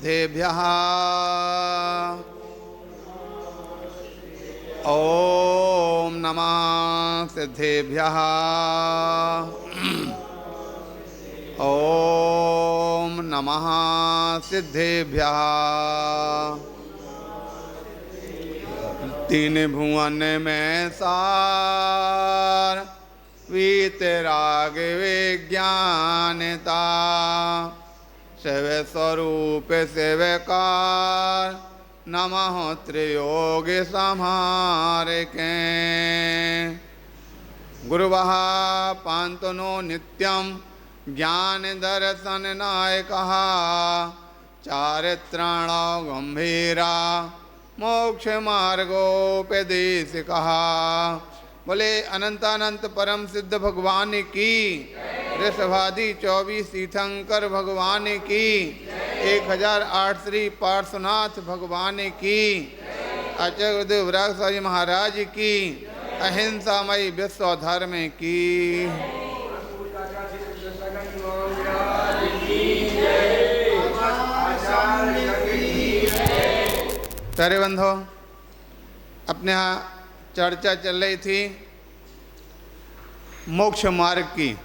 सिद्धेभ्यः ॐ नमः सिद्धेभ्यः ॐ नमः सिद्धेभ्यः। तीन भुवन में सार वीतराग विज्ञानता शिव स्वरूप शिवकार नमः त्रियोग संहार के। गुरुवः पांतनो नित्यं ज्ञान दर्शन नायकः चारित्राणो गंभीरा मोक्ष मार्गोपदेशिकः। बोले अनंतानंत परम सिद्ध भगवान की, ऋषभादि 24 तीर्थंकर भगवान की, 1008 श्री पार्श्वनाथ भगवान की, आचार्य गुरुदेव विराग स्वामी महाराज की, अहिंसामयी विश्व धर्म की। प्यारे बंधो, अपने यहाँ चर्चा चल रही थी मोक्ष मार्ग की।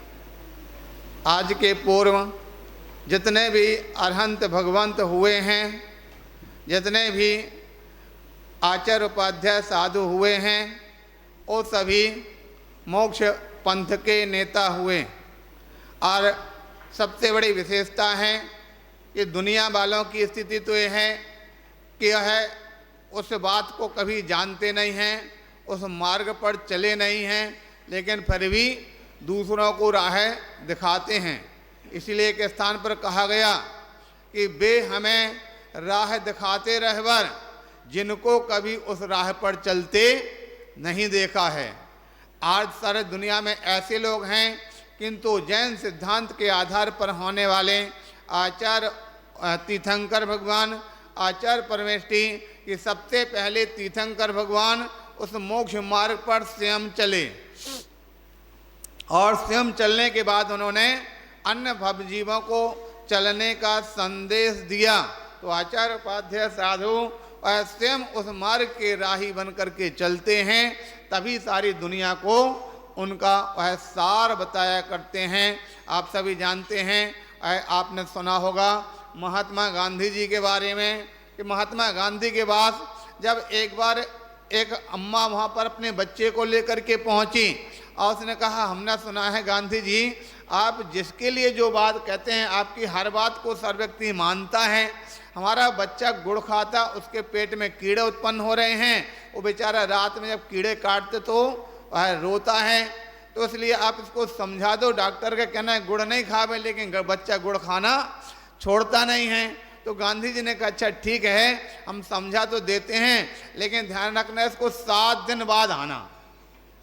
आज के पूर्व जितने भी अरहंत भगवंत हुए हैं, जितने भी आचार्य उपाध्याय साधु हुए हैं, वो सभी मोक्ष पंथ के नेता हुए। और सबसे बड़ी विशेषता है कि दुनिया वालों की स्थिति तो ये है कि यह उस बात को कभी जानते नहीं हैं, उस मार्ग पर चले नहीं हैं, लेकिन फिर भी दूसरों को राह दिखाते हैं। इसलिए एक स्थान पर कहा गया कि वे हमें राह दिखाते रहवर जिनको कभी उस राह पर चलते नहीं देखा है। आज सारे दुनिया में ऐसे लोग हैं, किंतु जैन सिद्धांत के आधार पर होने वाले आचार्य तीर्थंकर भगवान, आचार्य परमेष्ठी कि सबसे पहले तीर्थंकर भगवान उस मोक्ष मार्ग पर स्वयं चले और स्वयं चलने के बाद उन्होंने अन्य भवजीवों को चलने का संदेश दिया। तो आचार्य उपाध्याय साधु स्वयं उस मार्ग के राही बन करके चलते हैं, तभी सारी दुनिया को उनका वह सार बताया करते हैं। आप सभी जानते हैं, आपने सुना होगा महात्मा गांधी जी के बारे में कि महात्मा गांधी के पास जब एक बार एक अम्मा वहाँ पर अपने बच्चे को लेकर के पहुँची और उसने कहा, हमने सुना है गांधी जी, आप जिसके लिए जो बात कहते हैं आपकी हर बात को सर्व व्यक्ति मानता है। हमारा बच्चा गुड़ खाता, उसके पेट में कीड़े उत्पन्न हो रहे हैं, वो बेचारा रात में जब कीड़े काटते तो वह रोता है, तो इसलिए आप इसको समझा दो। डॉक्टर का कहना है गुड़ नहीं खावे, लेकिन बच्चा गुड़ खाना छोड़ता नहीं है। तो गांधी जी ने कहा, अच्छा ठीक है, हम समझा तो देते हैं, लेकिन ध्यान रखना इसको 7 दिन बाद आना,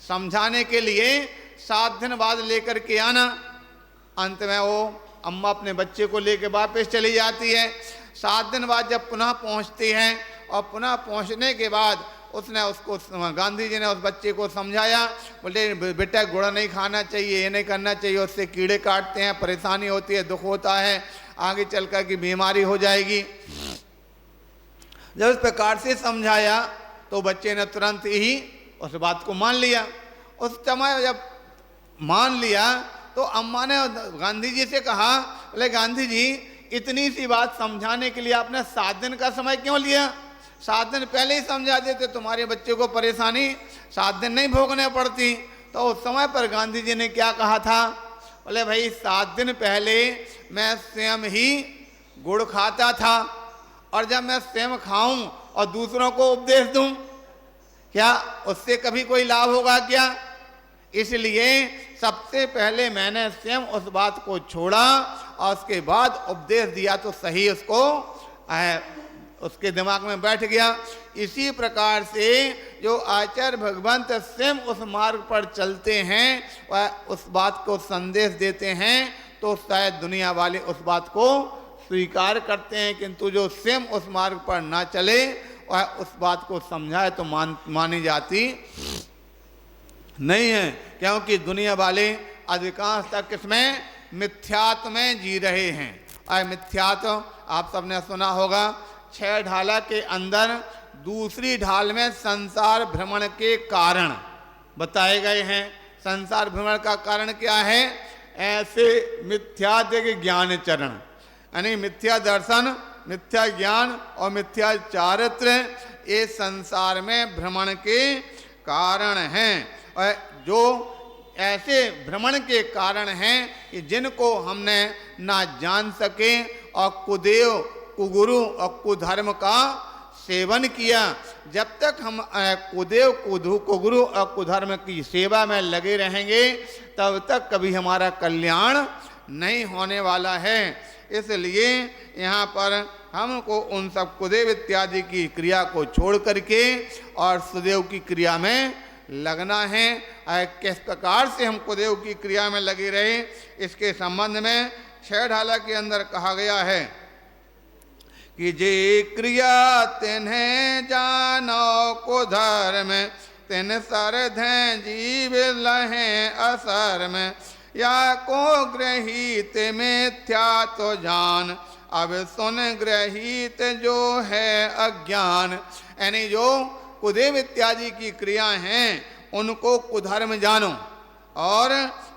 समझाने के लिए 7 दिन बाद लेकर के आना। अंत में वो अम्मा अपने बच्चे को लेकर वापस चली जाती है। 7 दिन बाद जब पुनः पहुंचती है और पुनः पहुंचने के बाद उसने उसको, गांधी जी ने उस बच्चे को समझाया, बोले बेटा गुड़ नहीं खाना चाहिए, ये नहीं करना चाहिए, उससे कीड़े काटते हैं, परेशानी होती है, दुख होता है, आगे चलकर की बीमारी हो जाएगी। जब इस प्रकार से समझाया तो बच्चे ने तुरंत ही उस बात को मान लिया। उस समय जब मान लिया तो अम्मा ने गांधी जी से कहा, बोले गांधी जी इतनी सी बात समझाने के लिए आपने 7 दिन का समय क्यों लिया? 7 दिन पहले ही समझा देते, तुम्हारे बच्चे को परेशानी 7 दिन नहीं भोगने पड़ती। तो उस समय पर गांधी जी ने क्या कहा था? बोले भाई 7 दिन पहले मैं स्वयं ही गुड़ खाता था, और जब मैं स्वयं खाऊं और दूसरों को उपदेश दूं, क्या उससे कभी कोई लाभ होगा क्या? इसलिए सबसे पहले मैंने स्वयं उस बात को छोड़ा और उसके बाद उपदेश दिया तो सही उसको उसके दिमाग में बैठ गया। इसी प्रकार से जो आचार्य भगवंत स्वयं उस मार्ग पर चलते हैं, वह उस बात को संदेश देते हैं, तो शायद दुनिया वाले उस बात को स्वीकार करते हैं, किंतु जो स्वयं उस मार्ग पर ना चले वह उस बात को समझाए तो मानी जाती नहीं है, क्योंकि दुनिया वाले अधिकांश तक इसमें मिथ्यात्व में जी रहे हैं मिथ्यात्व आप सबने सुना होगा। 6 ढाला के अंदर दूसरी ढाल में संसार भ्रमण के कारण बताए गए हैं। संसार भ्रमण का कारण क्या है? ऐसे मिथ्यात्व के ज्ञान चरण, यानी मिथ्या दर्शन, मिथ्या ज्ञान और मिथ्या चारित्र, ये संसार में भ्रमण के कारण हैं। और जो ऐसे भ्रमण के कारण हैं कि जिनको हमने ना जान सके और कुदेव कुगुरु और कुधर्म का सेवन किया। जब तक हम कुदेव कुगुरु और कुधर्म की सेवा में लगे रहेंगे तब तक कभी हमारा कल्याण नहीं होने वाला है। इसलिए यहाँ पर हमको उन सब कुदेव इत्यादि की क्रिया को छोड़ करके और सुदेव की क्रिया में लगना है। किस प्रकार से हम कुदेव की क्रिया में लगे रहे, इसके संबंध में 6 ढाला के अंदर कहा गया है कि जे क्रिया तिन्हें जानो कुधर्म, तिन सरधें जीव लहें असर में, या को ग्रहित मिथ्या तो जान, अब सुन ग्रहित जो है अज्ञान। यानी जो कुदेव इत्यादि की क्रिया हैं उनको कुधर्म जानो, और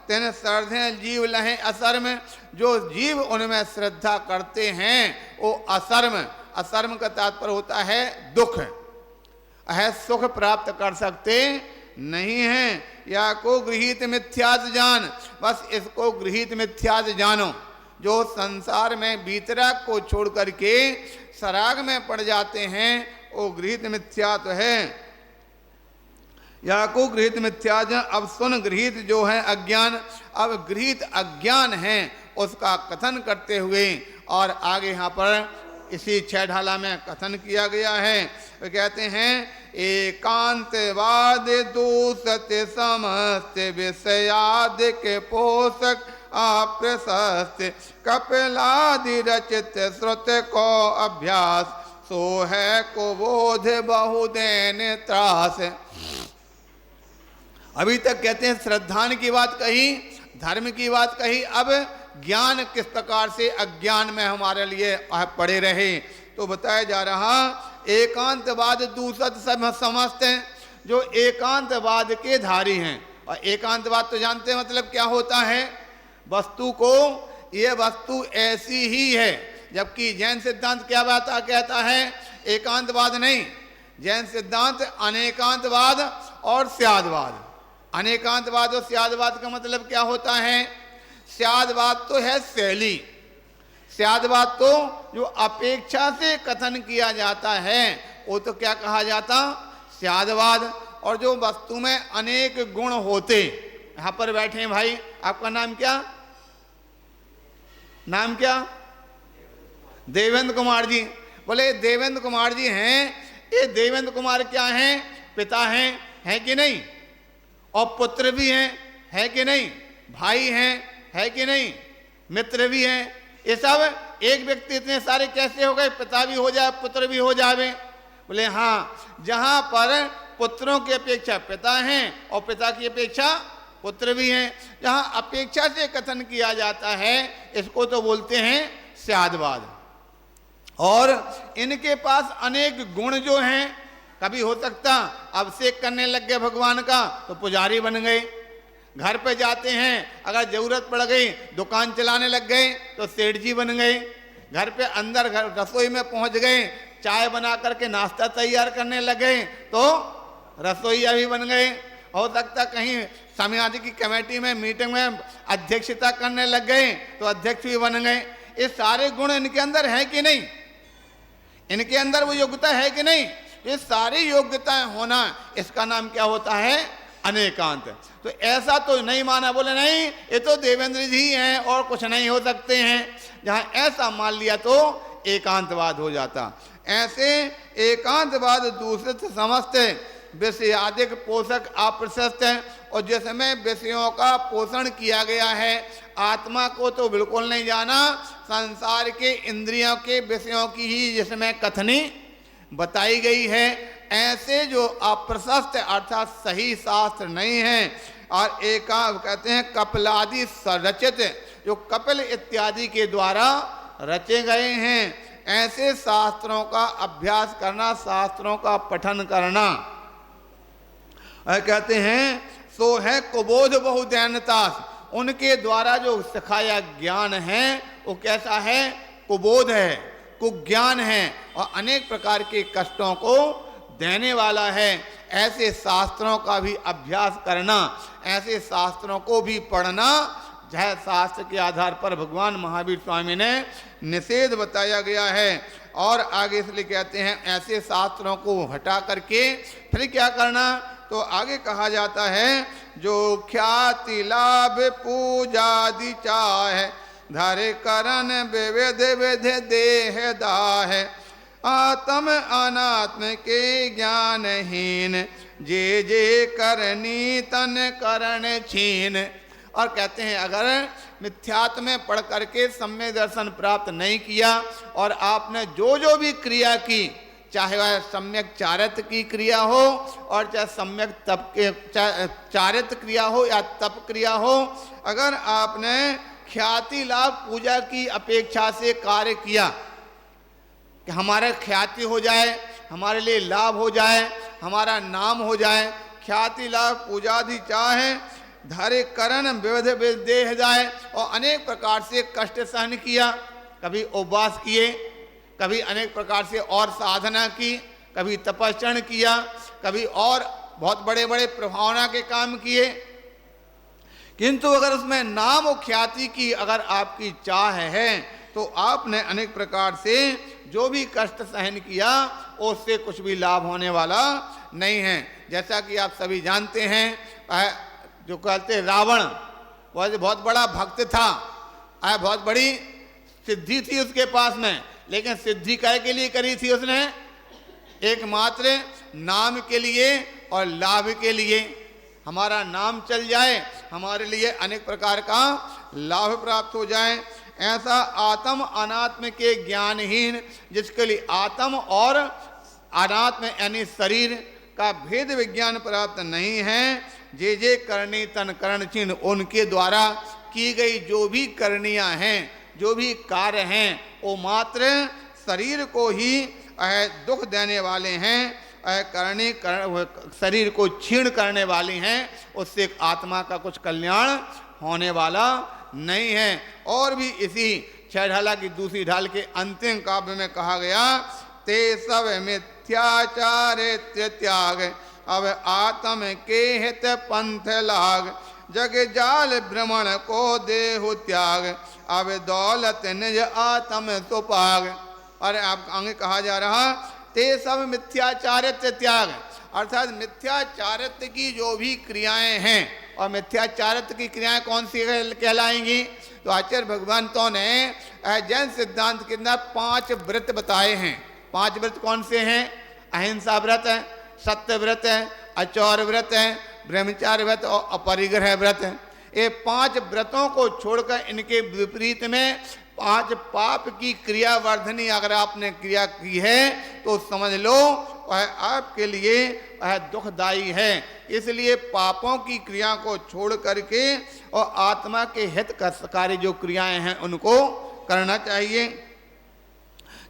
तेन श्रद्धे जीव लहें असर्म, जो जीव उनमें श्रद्धा करते हैं वो असर्म, असर्म का तात्पर्य होता है दुख, है सुख प्राप्त कर सकते नहीं हैं। या को गृहीत मिथ्यात जान, बस इसको गृहीत मिथ्यात जानो। जो संसार में बीतराग को छोड़ करके सराग में पड़ जाते हैं वो गृहीत मिथ्यात है। या को गृहीत मिथ्यात, अब सुन गृहीत जो है अज्ञान। अब गृहीत अज्ञान है उसका कथन करते हुए और आगे यहाँ पर इसी 6 ढाला में कथन किया गया है। वे कहते हैं एकांतवाद दूसत समस्त विषयाद के पोषक अप्रशस्त, कपिलादि रचित श्रुत को अभ्यास, सो है को बोध बहुदेन त्रास। अभी तक कहते हैं श्रद्धान की बात कही, धर्म की बात कही, अब ज्ञान किस प्रकार से अज्ञान में हमारे लिए पड़े रहे तो बताया जा रहा। एकांतवाद दूसत सब समस्त हैं, जो एकांतवाद के धारी हैं। और एकांतवाद तो जानते हैं मतलब क्या होता है? वस्तु को ये वस्तु ऐसी ही है, जबकि जैन सिद्धांत क्या बात कहता है? एकांतवाद नहीं, जैन सिद्धांत अनेकांतवाद और स्यादवाद। अनेकांतवाद और स्यादवाद का मतलब क्या होता है? स्यादवाद तो है शैली, स्यादवाद तो जो अपेक्षा से कथन किया जाता है वो तो क्या कहा जाता? स्यादवाद। और जो वस्तु में अनेक गुण होते, यहाँ पर बैठे हैं भाई, आपका नाम क्या? नाम क्या? देवेंद्र कुमार जी। बोले देवेंद्र कुमार जी हैं, ये देवेंद्र कुमार क्या हैं? पिता हैं, है कि नहीं? और पुत्र भी हैं, है कि नहीं? भाई हैं, है कि नहीं? मित्र भी हैं। ये सब एक व्यक्ति इतने सारे कैसे हो गए? पिता भी हो जाए, पुत्र भी हो जावे। बोले हाँ, जहां पर पुत्रों की अपेक्षा पिता हैं और पिता की अपेक्षा पुत्र भी हैं, जहां अपेक्षा से कथन किया जाता है इसको तो बोलते हैं स्यादवाद। और इनके पास अनेक गुण जो हैं, कभी हो सकता अभिषेक करने लग गए भगवान का तो पुजारी बन गए, घर पे जाते हैं अगर जरूरत पड़ गई दुकान चलाने लग गए तो सेठ जी बन गए, घर पे अंदर घर रसोई में पहुंच गए, चाय बना करके नाश्ता तैयार करने लग गए तो रसोईया भी बन गए। हो सकता कहीं समाज की कमेटी में मीटिंग में अध्यक्षता करने लग गए तो अध्यक्ष भी बन गए। ये सारे गुण इनके अंदर है कि नहीं? इनके अंदर वो योग्यता है कि नहीं? ये सारी योग्यताएं होना, इसका नाम क्या होता है? अनेकांत। तो ऐसा तो नहीं माना, बोले नहीं ये तो देवेंद्र जी हैं और कुछ नहीं हो सकते हैं। जहां ऐसा मान लिया तो एकांतवाद हो जाता। ऐसे एकांतवाद दूसरे से समझते विषयादिक पोषक अप्रशस्त है, और जिसमें विषयों का पोषण किया गया है, आत्मा को तो बिल्कुल नहीं जाना, संसार के इंद्रियों के विषयों की ही जिसमें कथनी बताई गई है। ऐसे जो अप्रशस्त अर्थात सही शास्त्र नहीं है। और एका कहते हैं कपिलादि संरचित, जो कपिल इत्यादि के द्वारा रचे गए हैं। ऐसे शास्त्रों का अभ्यास करना, शास्त्रों का पठन करना, कहते हैं सो है कुबोध बहुदैन्यता। उनके द्वारा जो सिखाया ज्ञान है वो कैसा है? कुबोध है, कुज्ञान है और अनेक प्रकार के कष्टों को देने वाला है। ऐसे शास्त्रों का भी अभ्यास करना, ऐसे शास्त्रों को भी पढ़ना, जह शास्त्र के आधार पर भगवान महावीर स्वामी ने निषेध बताया गया है। और आगे इसलिए कहते हैं ऐसे शास्त्रों को हटा करके फिर क्या करना? तो आगे कहा जाता है जो ख्याति लाभ पूजादि चाहे, धरे करन विविध विध देह दाह, आत्म अनात्म के ज्ञानहीन, जे जे करनी तन करण छीन। और कहते हैं अगर मिथ्यात्व में पढ़ करके सम्यक दर्शन प्राप्त नहीं किया और आपने जो जो भी क्रिया की, चाहे वह सम्यक चारित्र की क्रिया हो और चाहे सम्यक तप के चारित्र क्रिया हो या तप क्रिया हो, अगर आपने ख्याति लाभ पूजा की अपेक्षा से कार्य किया कि हमारा ख्याति हो जाए, हमारे लिए लाभ हो जाए, हमारा नाम हो जाए, ख्याति लाभ पूजादि चाहे, धरे करण विविध विध देह जाए, और अनेक प्रकार से कष्ट सहन किया, कभी उपवास किए, कभी अनेक प्रकार से और साधना की, कभी तपस्चरण किया, कभी और बहुत बड़े बड़े प्रभावना के काम किए, किंतु अगर उसमें नाम और ख्याति की अगर आपकी चाह है तो आपने अनेक प्रकार से जो भी कष्ट सहन किया उससे कुछ भी लाभ होने वाला नहीं है। जैसा कि आप सभी जानते हैं, जो कहते रावण वह बहुत बड़ा भक्त था, बहुत बड़ी सिद्धि थी उसके पास में, लेकिन सिद्धि काय के लिए करी थी उसने? एकमात्र नाम के लिए और लाभ के लिए। हमारा नाम चल जाए, हमारे लिए अनेक प्रकार का लाभ प्राप्त हो जाए। ऐसा आत्म अनात्म के ज्ञानहीन, जिसके लिए आत्म और अनात्म यानी शरीर का भेद विज्ञान प्राप्त नहीं है, जे जे करनी तन करण चिन्ह, उनके द्वारा की गई जो भी करनियां हैं, जो भी कार्य हैं, वो मात्र शरीर को ही दुख देने वाले हैं, शरीर को क्षीण करने वाली हैं, उससे आत्मा का कुछ कल्याण होने वाला नहीं है। और भी इसी 6 ढाला की दूसरी ढाल के अंतिम काव्य में कहा गया, ते सब मिथ्याचारित्र त्याग, अब आत्म के हित पंथ लाग, जग जाल भ्रमण को देहु त्याग, अब दौलत निज आत्म सुपाग। और आप आगे कहा जा रहा, ते सब मिथ्याचारित्र त्याग, अर्थात मिथ्याचारित्र की जो भी क्रियाएं हैं, और मिथ्याचारित्र की क्रियाएं कौन सी कहलाएंगी? तो आचार्य भगवंतों ने जैन सिद्धांत के अंदर 5 व्रत बताए हैं। 5 व्रत कौन से हैं? अहिंसा व्रत है, सत्य व्रत है, अचौर व्रत है, ब्रह्मचार्य व्रत और अपरिग्रह व्रत है। ये 5 व्रतों को छोड़कर इनके विपरीत में 5 पाप की क्रिया वर्धनी अगर आपने क्रिया की है तो समझ लो वह आपके लिए वह दुखदायी है। इसलिए पापों की क्रिया को छोड़ करके और आत्मा के हित कार्य जो क्रियाएं हैं उनको करना चाहिए,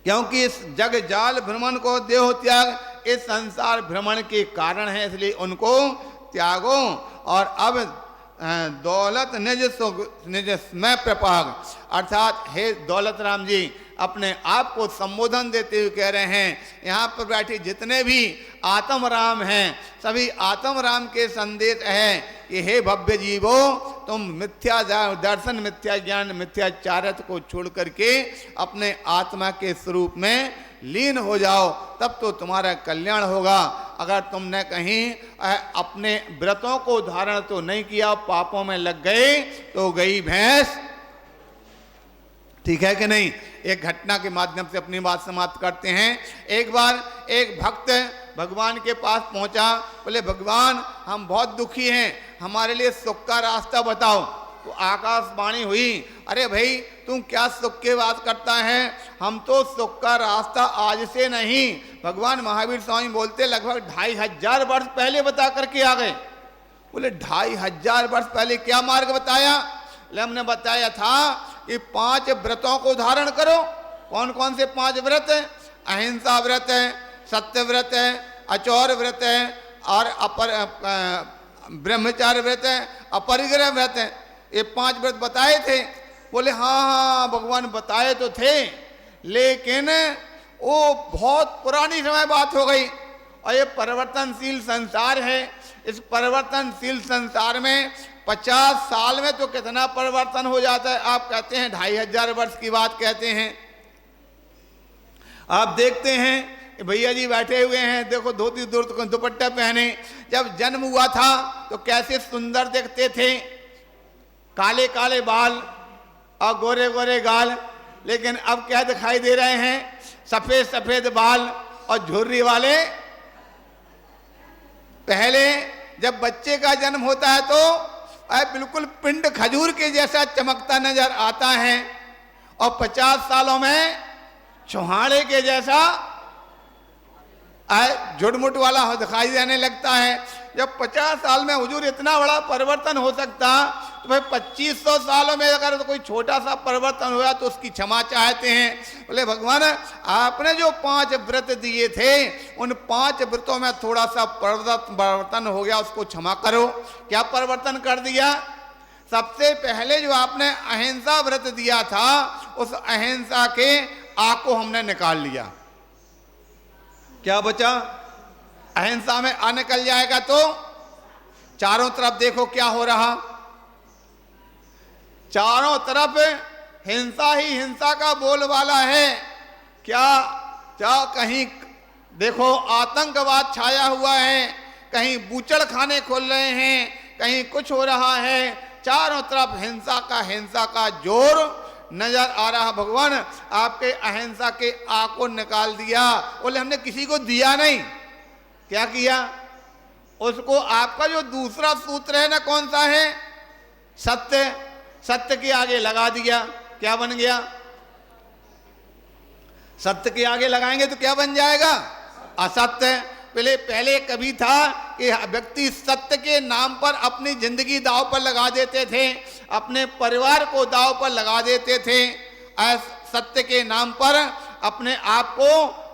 क्योंकि इस जग जाल भ्रमण को देहो त्याग, इस संसार भ्रमण के कारण है, इसलिए उनको त्यागो। और अब दौलत निज में प्रपाग, अर्थात हे दौलत राम जी अपने आप को संबोधन देते हुए कह रहे हैं, यहाँ पर बैठे जितने भी आत्म राम हैं सभी आत्म राम के संदेश है कि हे भव्य जीवो, तुम मिथ्या दर्शन, मिथ्या ज्ञान, मिथ्याचारित्र को छोड़ करके अपने आत्मा के स्वरूप में लीन हो जाओ, तब तो तुम्हारा कल्याण होगा। अगर तुमने कहीं अपने व्रतों को धारण तो नहीं किया, पापों में लग गए तो गई भैंस। ठीक है कि नहीं? एक घटना के माध्यम से अपनी बात समाप्त करते हैं। एक बार एक भक्त भगवान के पास पहुंचा, बोले भगवान हम बहुत दुखी हैं, हमारे लिए सुख का रास्ता बताओ। तो आकाशवाणी हुई, अरे भाई तुम क्या सुख की बात करता है, हम तो सुख का रास्ता आज से नहीं, भगवान महावीर स्वामी बोलते लगभग 2500 वर्ष पहले बता करके आ गए। बोले 2500 वर्ष पहले क्या मार्ग बताया? हमने बताया था कि 5 व्रतों को धारण करो। कौन कौन से 5 व्रत है? अहिंसा व्रत है, सत्य व्रत है, अचौर व्रत है और ब्रह्मचार्य व्रत है, अपरिग्रह व्रत है। ये 5 व्रत बताए थे। बोले हाँ हाँ भगवान बताए तो थे, लेकिन वो बहुत पुरानी समय बात हो गई और ये परिवर्तनशील संसार है। इस परिवर्तनशील संसार में 50 साल में तो कितना परिवर्तन हो जाता है। आप कहते हैं 2500 वर्ष की बात कहते हैं। आप देखते हैं भैया जी बैठे हुए हैं, देखो धोती दुपट्टा पहने। जब जन्म हुआ था तो कैसे सुंदर दिखते थे, काले काले बाल और गोरे गोरे गाल। लेकिन अब क्या दिखाई दे रहे हैं? सफेद सफेद बाल और झुर्री वाले। पहले जब बच्चे का जन्म होता है तो बिल्कुल पिंड खजूर के जैसा चमकता नजर आता है और 50 सालों में चौहाड़े के जैसा झुटमुट वाला दिखाई देने लगता है। जब 50 साल में हुजूर इतना बड़ा परिवर्तन हो सकता, तो भाई 2500 सालों में अगर तो कोई छोटा सा परिवर्तन हुआ तो उसकी क्षमा चाहते हैं। बोले भगवान आपने जो 5 व्रत दिए थे, उन 5 व्रतों में थोड़ा सा परिवर्तन हो गया, उसको क्षमा करो। क्या परिवर्तन कर दिया? सबसे पहले जो आपने अहिंसा व्रत दिया था, उस अहिंसा के आ को हमने निकाल लिया। क्या बचा? अहिंसा में आ निकल जाएगा तो चारों तरफ देखो क्या हो रहा। चारों तरफ हिंसा ही हिंसा का बोलबाला है। क्या कहीं देखो आतंकवाद छाया हुआ है, कहीं बूचड़ खाने खोल रहे हैं, कहीं कुछ हो रहा है। चारों तरफ हिंसा का जोर नजर आ रहा। भगवान आपके अहिंसा के आ को निकाल दिया। बोले हमने किसी को दिया नहीं। क्या किया? उसको आपका जो दूसरा सूत्र है ना, कौन सा है? सत्य। सत्य के आगे लगा दिया। क्या बन गया? सत्य के आगे लगाएंगे तो क्या बन जाएगा? असत्य। पहले कभी था कि व्यक्ति सत्य के नाम पर अपनी जिंदगी दांव पर लगा देते थे, अपने परिवार को दांव पर लगा देते थे। सत्य के नाम पर अपने आप को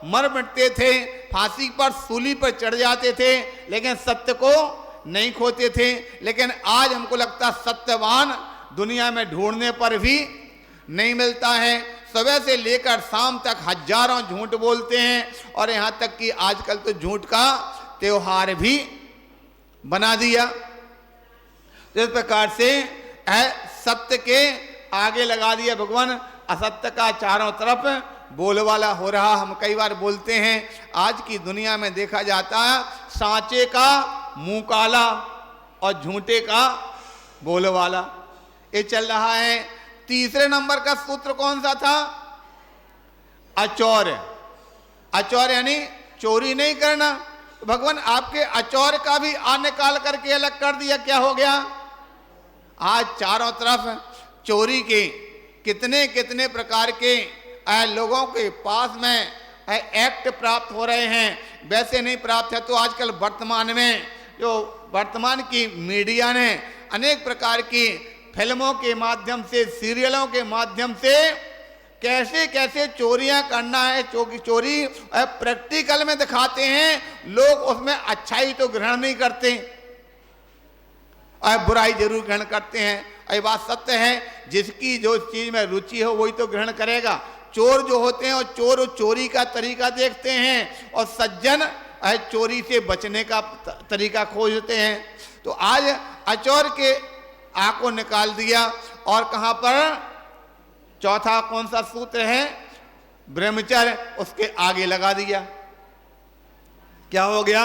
मर मिटते थे, फांसी पर सूली पर चढ़ जाते थे, लेकिन सत्य को नहीं खोते थे। लेकिन आज हमको लगता सत्यवान दुनिया में ढूंढने पर भी नहीं मिलता है। सुबह से लेकर शाम तक हजारों झूठ बोलते हैं और यहां तक कि आजकल तो झूठ का त्योहार भी बना दिया। इस प्रकार से सत्य के आगे लगा दिया भगवान, असत्य का चारों तरफ बोलबाला हो रहा। हम कई बार बोलते हैं आज की दुनिया में देखा जाता है सांचे का मुंह काला और झूठे का बोलबाला, ये चल रहा है। तीसरे नंबर का सूत्र कौन सा था? अचौर। अचौर यानी चोरी नहीं करना। भगवान आपके अचौर का भी आ निकाल करके अलग कर दिया। क्या हो गया? आज चारों तरफ चोरी के कितने कितने प्रकार के लोगों के पास में एक्ट प्राप्त हो रहे हैं। वैसे नहीं प्राप्त है तो आजकल वर्तमान में जो वर्तमान की मीडिया ने अनेक प्रकार की फिल्मों के माध्यम से, सीरियलों के माध्यम से कैसे कैसे चोरियां करना है, चोरी प्रैक्टिकल में दिखाते हैं। लोग उसमें अच्छाई तो ग्रहण नहीं करते और बुराई जरूर ग्रहण करते हैं। ये बात सत्य है, जिसकी जो चीज में रुचि हो वही तो ग्रहण करेगा। चोर जो होते हैं और चोर चोरी का तरीका देखते हैं और सज्जन चोरी से बचने का तरीका खोजते हैं। तो आज अचौर के आ को निकाल दिया और कहां पर चौथा कौन सा सूत्र है? ब्रह्मचर्य, उसके आगे लगा दिया। क्या हो गया?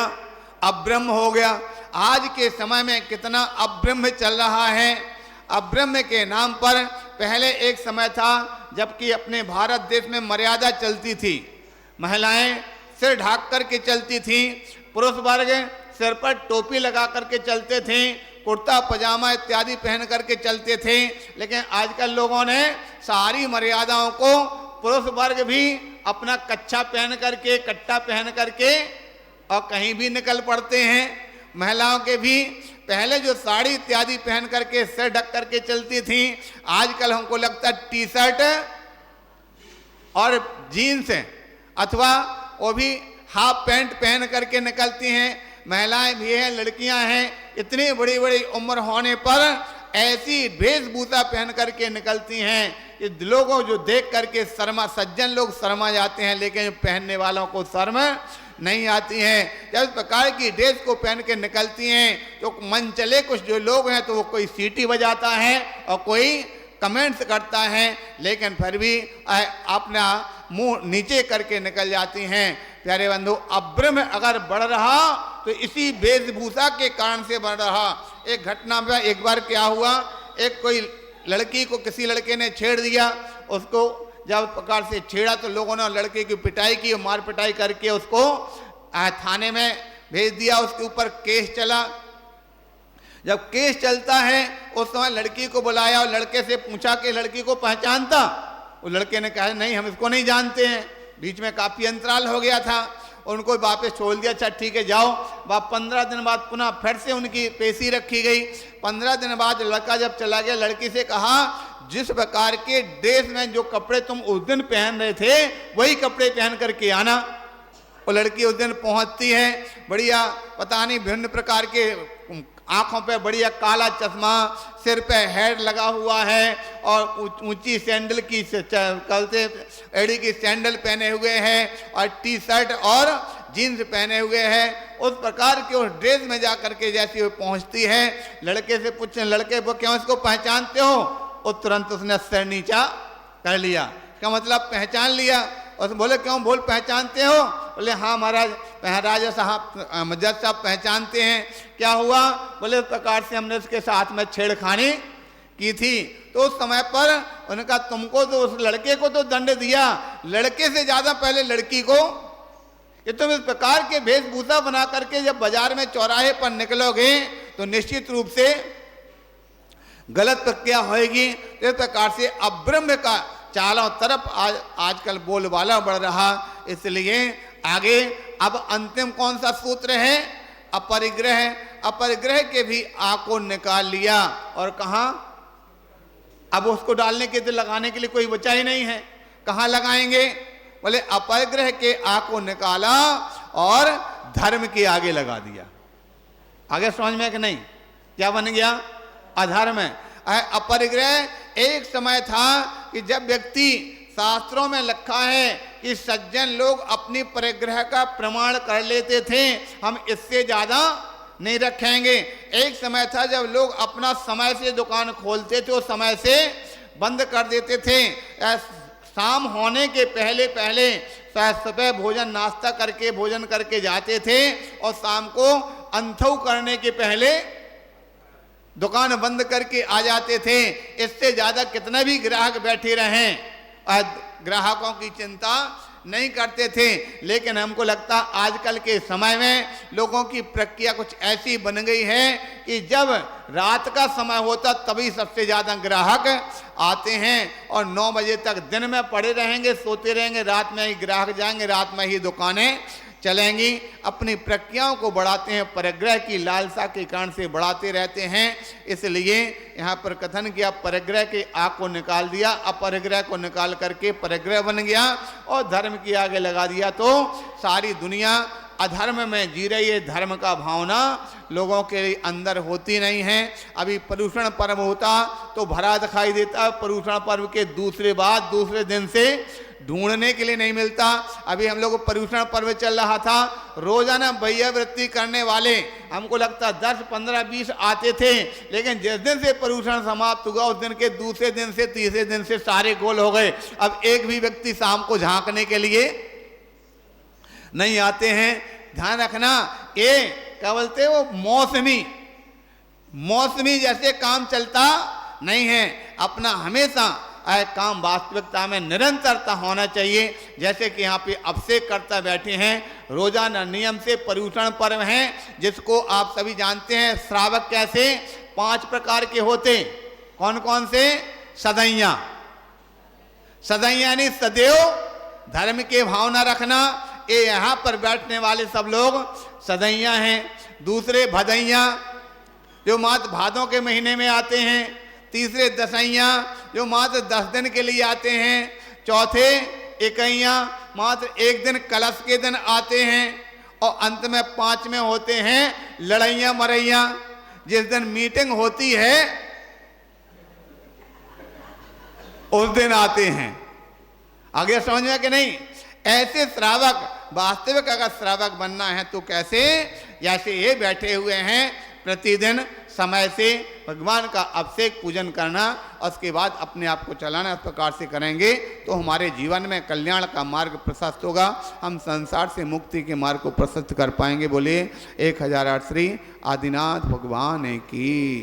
अब्रह्म हो गया। आज के समय में कितना अब्रह्म चल रहा है। अब्रह्म के नाम पर पहले एक समय था जबकि अपने भारत देश में मर्यादा चलती थी। महिलाएं सिर ढाक करके चलती थी, पुरुष वर्ग सिर पर टोपी लगा करके चलते थे, कुर्ता पजामा इत्यादि पहन करके चलते थे। लेकिन आजकल लोगों ने सारी मर्यादाओं को, पुरुष वर्ग भी अपना कच्छा पहन करके, कट्टा पहन करके और कहीं भी निकल पड़ते हैं। महिलाओं के भी पहले जो साड़ी इत्यादि पहन करके सिर ढक करके चलती थी, आजकल हमको लगता है टी शर्ट और जीन्स अथवा वो भी हाफ पैंट पहन करके निकलती हैं। महिलाएं भी हैं, लड़कियां हैं, इतनी बड़ी बड़ी उम्र होने पर ऐसी वेशभूषा पहन करके निकलती हैं कि लोगों जो देख करके सज्जन लोग शर्मा जाते हैं, लेकिन पहनने वालों को शर्म नहीं आती हैं। जब इस प्रकार की ड्रेस को पहन के निकलती हैं तो मन चले कुछ जो लोग हैं तो वो कोई सीटी बजाता है और कोई कमेंट्स करता है, लेकिन फिर भी अपना मुंह नीचे करके निकल जाती हैं। प्यारे बंधु, अभ्रम अगर बढ़ रहा तो इसी वेशभूषा के कारण से बढ़ रहा। एक घटना में एक बार क्या हुआ, एक कोई लड़की को किसी लड़के ने छेड़ दिया, उसको जब प्रकार से छेड़ा तो लोगों ने लड़के की पिटाई की, मार पिटाई करके उसको थाने में भेज दिया। उसके ऊपर केस चला। जब केस चलता है उस समय लड़की को बुलाया और लड़के से पूछा कि लड़की को पहचानता? वो लड़के ने कहा नहीं, हम इसको नहीं जानते हैं। बीच में काफी अंतराल हो गया था, उनको वापस छोड़ दिया। अच्छा ठीक है जाओ। 15 दिन बाद पुनः फिर से उनकी पेशी रखी गई। 15 दिन बाद लड़का जब चला गया, लड़की से कहा जिस प्रकार के ड्रेस में जो कपड़े तुम उस दिन पहन रहे थे वही कपड़े पहन करके आना। वो लड़की उस दिन पहुंचती है, बढ़िया पता नहीं भिन्न प्रकार के, आंखों पे बढ़िया काला चश्मा, सिर पे हेड लगा हुआ है और ऊंची सैंडल की कलते एड़ी की सैंडल पहने हुए हैं और टी शर्ट और जीन्स पहने हुए हैं। उस प्रकार के उस ड्रेस में जा करके जैसे वो पहुंचती है, लड़के से पूछने, लड़के वो क्यों इसको पहचानते हो? और तुरंत उसने सिर नीचा कर लिया। क्या मतलब पहचान लिया? और बोले क्यों बोल पहचानते हो? बोले हाँ महाराज, राजा साहब जज साहब पहचानते हैं। क्या हुआ? बोले उस प्रकार से हमने उसके साथ में छेड़खानी की थी। तो उस समय पर उनका तुमको तो उस लड़के को तो दंड दिया, लड़के से ज्यादा पहले लड़की को। ये तुम इस प्रकार के वेशभूषा बना करके जब बाजार में चौराहे पर निकलोगे तो निश्चित रूप से गलत प्रक्रिया होगी। इस प्रकार से अब्रह्म का चारों तरफ आजकल बोलबाला बढ़ रहा। इसलिए आगे अब अंतिम कौन सा सूत्र है? अपरिग्रह। अपरिग्रह के भी आ को निकाल लिया और कहा अब उसको डालने के लिए लगाने के लिए कोई बचा ही नहीं है, कहाँ लगाएंगे? बोले अपरिग्रह के आ को निकाला और धर्म के आगे लगा दिया। आगे समझ में कि नहीं? क्या बन गया? अधर्म। अपरिग्रह एक समय था कि जब व्यक्ति, शास्त्रों में लिखा है कि सज्जन लोग अपनी परिग्रह का प्रमाण कर लेते थे, हम इससे ज्यादा नहीं रखेंगे। एक समय था जब लोग अपना समय से दुकान खोलते थे और समय से बंद कर देते थे। शाम होने के पहले पहले सुबह भोजन नाश्ता करके भोजन करके जाते थे और शाम को अंथौ करने के पहले दुकान बंद करके आ जाते थे। इससे ज्यादा कितना भी ग्राहक बैठे रहें, ग्राहकों की चिंता नहीं करते थे। लेकिन हमको लगता आजकल के समय में लोगों की प्रक्रिया कुछ ऐसी बन गई है कि जब रात का समय होता तभी सबसे ज्यादा ग्राहक आते हैं और 9 बजे तक दिन में पड़े रहेंगे, सोते रहेंगे, रात में ही ग्राहक जाएंगे, रात में ही दुकानें चलेंगी। अपनी प्रक्रियाओं को बढ़ाते हैं, परिग्रह की लालसा के कारण से बढ़ाते रहते हैं। इसलिए यहाँ पर कथन किया परिग्रह के आ को निकाल दिया, अपरिग्रह को निकाल करके परिग्रह बन गया और धर्म की आगे लगा दिया। तो सारी दुनिया अधर्म में जी रही है, धर्म का भावना लोगों के अंदर होती नहीं है। अभी पर्यूषण पर्व होता तो भरा दिखाई देता, पर्यूषण पर्व के दूसरे दिन से ढूंढने के लिए नहीं मिलता। अभी हम लोग पर्यूषण पर्व चल रहा था, रोजाना भैया वृत्ति करने वाले हमको लगता 10, 15, 20 आते थे, लेकिन जिस दिन से पर्यूषण समाप्त हुआ उस दिन के दूसरे दिन से तीसरे दिन से सारे गोल हो गए। अब एक भी व्यक्ति शाम को झांकने के लिए नहीं आते हैं। ध्यान रखना, ये क्या बोलते वो मौसमी जैसे काम चलता नहीं है। अपना हमेशा काम वास्तविकता में निरंतरता होना चाहिए। जैसे कि यहाँ पे अभिषेक करता बैठे हैं, रोजाना नियम से पर्यूषण पर्व है जिसको आप सभी जानते हैं। श्रावक कैसे 5 प्रकार के होते, कौन कौन से? सदैया यानी सदैव धर्म के भावना रखना। ये यहाँ पर बैठने वाले सब लोग सदैया हैं। दूसरे भदैया, जो मात्र भादों के महीने में आते हैं, तीसरे दसैयाँ जो मात्र 10 दिन के लिए आते हैं, चौथे इकैयाँ मात्र 1 दिन कलश के दिन आते हैं, और अंत में 5वें होते हैं लड़ैया मरैया, जिस दिन मीटिंग होती है उस दिन आते हैं। आगे समझ में कि नहीं? ऐसे श्रावक, वास्तविक अगर श्रावक बनना है तो कैसे? जैसे ये बैठे हुए हैं, प्रतिदिन समय से भगवान का अभिषेक पूजन करना, और उसके बाद अपने आप को चलाना, इस प्रकार से करेंगे तो हमारे जीवन में कल्याण का मार्ग प्रशस्त होगा, हम संसार से मुक्ति के मार्ग को प्रशस्त कर पाएंगे। बोलिए 1008 श्री आदिनाथ भगवान की।